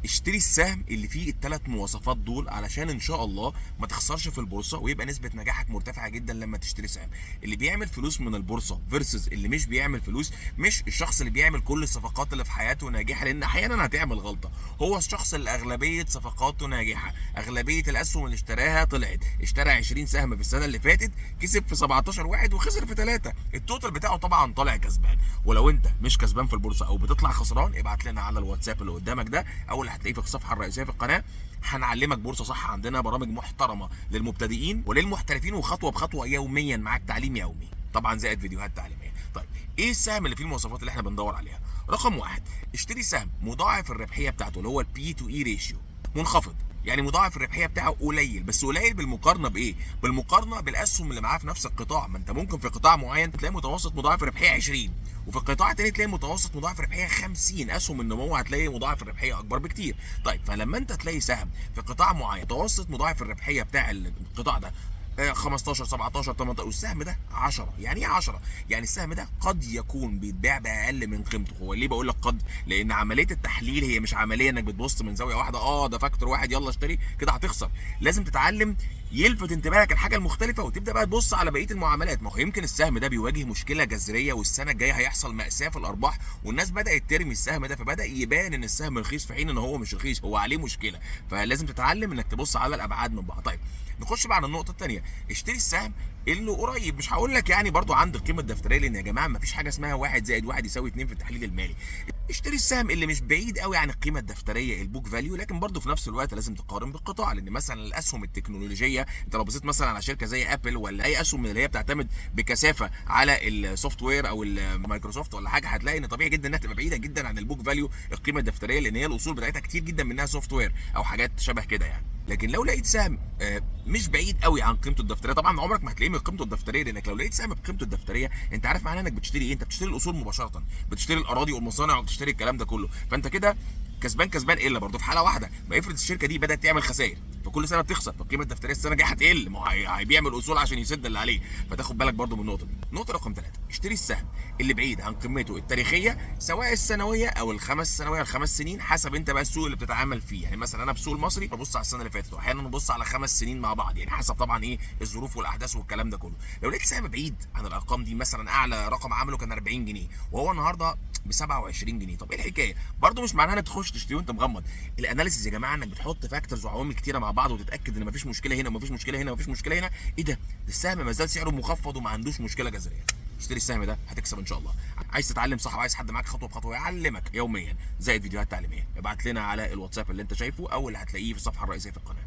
اشتري السهم اللي فيه الثلاث مواصفات دول علشان ان شاء الله ما تخسرش في البورصه ويبقى نسبه نجاحك مرتفعه جدا لما تشتري سهم. اللي بيعمل فلوس من البورصه فيرسز اللي مش بيعمل فلوس، مش الشخص اللي بيعمل كل الصفقات اللي في حياته ناجحه، لان احيانا هتعمل غلطه. هو الشخص اللي اغلبيه صفقاته ناجحه، اغلبيه الاسهم اللي اشتراها طلعت. اشترى 20 سهم في السنه اللي فاتت، كسب في 17 واحد وخسر في 3. التوتال بتاعه طبعا طالع كسبان. ولو انت مش كسبان في البورصه او بتطلع خسران، ابعت لنا على الواتساب اللي قدامك ده او اللي هتلاقيه في الصفحه الرئيسيه في القناه. هنعلمك بورصه صح. عندنا برامج محترمه للمبتدئين وللمحترفين، وخطوه بخطوه يوميا معاك تعليم يومي، طبعا زائد فيديوهات تعليميه. طيب ايه السهم اللي فيه المواصفات اللي احنا بندور عليها؟ رقم واحد، اشتري سهم مضاعف الربحيه بتاعته اللي هو البي تو اي ريشيو منخفض. يعني مضاعف الربحيه بتاعه قليل، بس قليل بالمقارنه بايه؟ بالمقارنه بالاسهم اللي معاه في نفس القطاع. ما انت ممكن في قطاع معين تلاقي متوسط مضاعف الربحيه 20، وفي القطاع الثاني تلاقي متوسط مضاعف الربحيه 50. اسهم النمو هتلاقي مضاعف الربحيه اكبر بكتير. طيب فلما انت تلاقي سهم في قطاع معين متوسط مضاعف الربحيه بتاع القطاع ده 15 17 18 والسهم ده 10، يعني ايه 10؟ يعني السهم ده قد يكون بيتباع باقل من قيمته. هو ليه بقول لك قد؟ لان عمليه التحليل هي مش عمليه انك بتبص من زاويه واحده، ده فاكتور واحد يلا اشتري كده هتخسر. لازم تتعلم يلفت انتباهك الحاجه المختلفه وتبدا بقى تبص على بقيه المعاملات. ما هو يمكن السهم ده بيواجه مشكله جذريه والسنه الجايه هيحصل ماساه في الارباح، والناس بدات ترمي السهم ده، فبدا يبان ان السهم رخيص في حين ان هو مش رخيص، هو عليه مشكله. فلازم تتعلم انك تبص على الابعاد من بعض. طيب نخش بقى على النقطه الثانيه، اشتري السهم اللي قريب. مش هقول لك يعني برضو عند القيمه الدفتريه، لان يا جماعه ما فيش حاجه اسمها 1 زائد 1 يساوي 2 في التحليل المالي. اشتري السهم اللي مش بعيد قوي عن القيمه الدفتريه البوك فاليو، لكن برضو في نفس الوقت لازم تقارن بالقطاع. لان مثلا الاسهم التكنولوجيه، انت لو بصيت مثلا على شركه زي ابل ولا اي اسهم اللي هي بتعتمد بكثافه على السوفت وير او المايكروسوفت ولا حاجه، هتلاقي ان طبيعي جدا انها تبقى بعيده جدا عن البوك فاليو القيمه الدفتريه، لان هي الاصول بتاعتها كتير جدا منها سوفت وير او حاجات شبه كده يعني. لكن لو لقيت سهم مش بعيد قوي عن قيمته الدفتريه، طبعا عمرك ما هتلاقيه من قيمته الدفتريه، لانك لو لقيت سهم بقيمته الدفتريه انت عارف معناه انك بتشتري ايه؟ انت بتشتري الاصول مباشره، بتشتري الاراضي والمصانع وبتشتري الكلام ده كله. فانت كده كسبان كسبان، الا برضه في حاله واحده، ما يفرض الشركه دي بدات تعمل خسائر فكل سنه بتخسر، فالقيمه الدفتريه السنه الجايه هتقل، ما هو هيبيعمل اصول عشان يسد اللي عليه. فتاخد بالك برضه من النقطه دي. نقطه رقم 3، اشتري السهم اللي بعيد عن قيمته التاريخيه، سواء السنويه او الخمس سنويه الخمس سنين، حسب انت بقى السوق اللي بتتعامل فيه. يعني مثلا انا في السوق المصري ببص على السنه اللي فاتت، واحيانا نبص على 5 سنين مع بعض، يعني حسب طبعا ايه الظروف والاحداث والكلام ده كله. لو لقيت سهم بعيد عن الارقام دي، مثلا اعلى رقم عمله كان 40 جنيه وهو النهارده ب 27 جنيه، طب ايه الحكايه؟ برضه مش معناها انك تخش تشتري وانت مغمض. الاناليسيز يا جماعه انك بتحط فاكتورز وعوامل كتيره مع بعض وتتاكد ان مفيش مشكله هنا ومفيش مشكله هنا ومفيش مشكله هنا. ايه ده السهم ما زال سعره مخفض وما عندوش مشكله جذريه. اشتري السهم ده هتكسب ان شاء الله. عايز تتعلم صح وعايز حد معاك خطوه بخطوه يعلمك يوميا زائد فيديوهات تعليميه، ابعت لنا على الواتساب اللي انت شايفه او اللي هتلاقيه في الصفحه الرئيسيه في القناه.